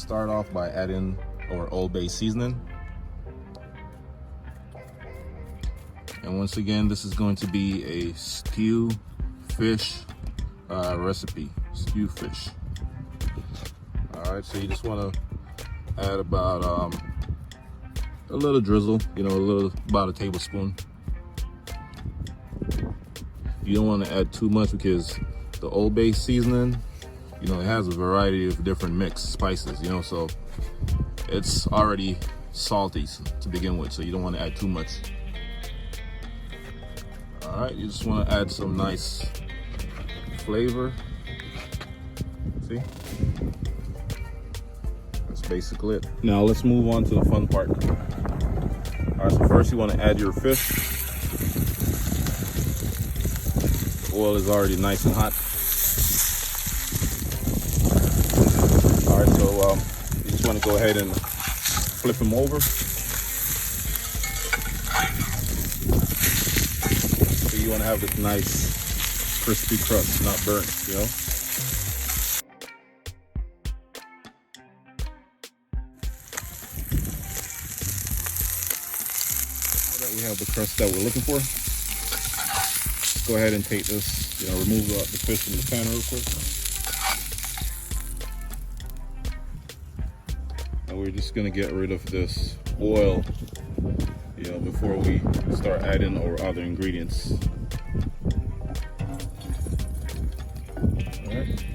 start off by adding our Old Bay seasoning. And once again, this is going to be a stew fish recipe, stew fish. All right, so you just want to add about a little drizzle, about a tablespoon. You don't want to add too much because the Old Bay seasoning, it has a variety of different mixed spices, so it's already salty to begin with, so you don't want to add too much. All right, you just want to add some nice flavor. See? That's basically it. Now let's move on to the fun part. All right, so first you want to add your fish. The oil is already nice and hot. All right, so you just want to go ahead and flip them over. So you want to have this nice crispy crust, not burnt, Now that we have the crust that we're looking for, let's go ahead and take this, remove the fish from the pan real quick. And we're just gonna get rid of this oil, before we start adding our other ingredients. All right.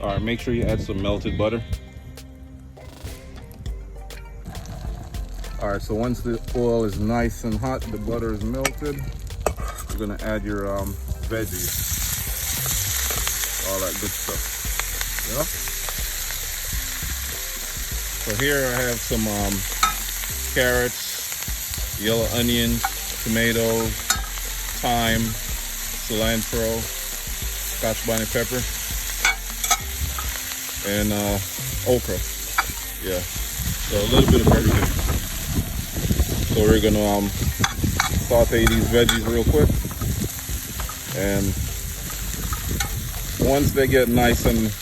All right, make sure you add some melted butter. All right, so once the oil is nice and hot, the butter is melted, you're gonna add your veggies, all that good stuff, So here I have some carrots, yellow onions, tomatoes, thyme, cilantro, scotch bonnet pepper, and okra. Yeah, so a little bit of everything. So we're gonna saute these veggies real quick, and once they get nice and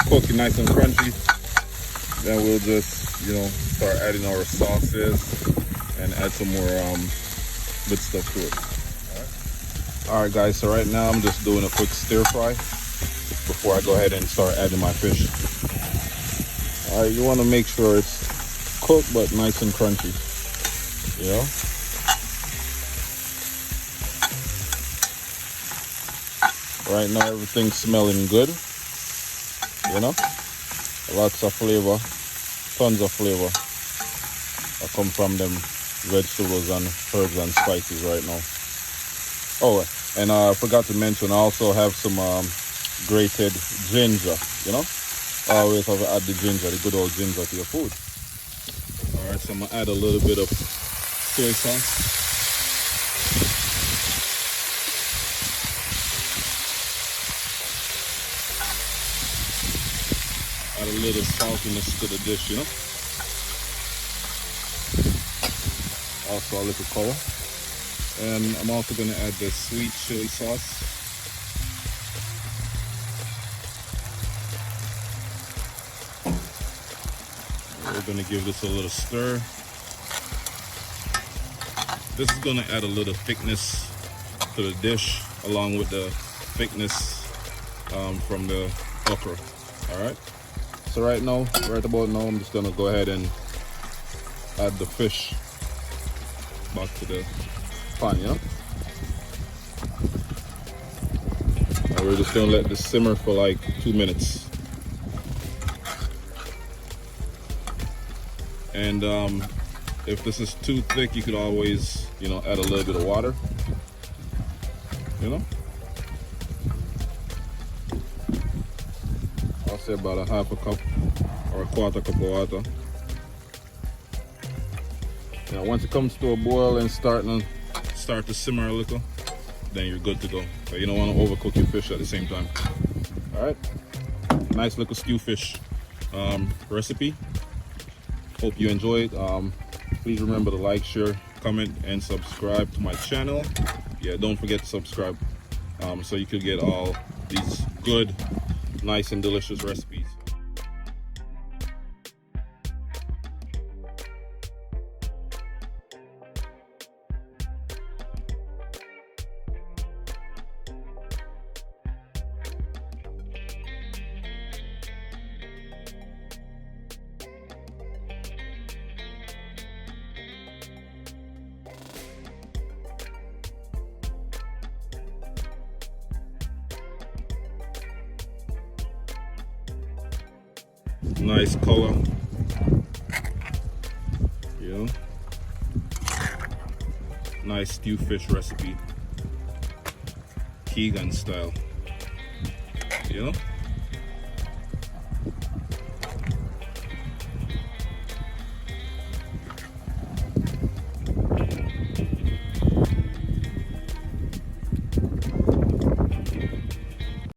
cooked, nice and crunchy, then we'll just start adding our sauces and add some more good stuff to it. All right guys, so right now I'm just doing a quick stir fry before I go ahead and start adding my fish. All right, you want to make sure it's cooked but nice and crunchy. Right now everything's smelling good. Lots of flavor, tons of flavor that come from them vegetables and herbs and spices right now. Oh, and I forgot to mention, I also have some grated ginger. Always have to add the ginger, the good old ginger to your food. All right, so I'm gonna add a little bit of soy sauce. Add a little saltiness to the dish, Also a little color. And I'm also gonna add the sweet chili sauce. We're gonna give this a little stir. This is gonna add a little thickness to the dish, along with the thickness from the okra. All right. So right about now, I'm just gonna go ahead and add the fish back to the pan, And we're just gonna let this simmer for like 2 minutes. And if this is too thick, you could always, add a little bit of water, I'll say about a half a cup or a quarter cup of water. Now, once it comes to a boil and start to simmer a little, then you're good to go. So you don't want to overcook your fish at the same time. All right, nice little stew fish recipe. Hope you enjoyed. Please remember to like, share, comment, and subscribe to my channel. Yeah, don't forget to subscribe so you could get all these good, nice and delicious recipes. Nice color, yeah. Nice stew fish recipe, Keegan style, yeah.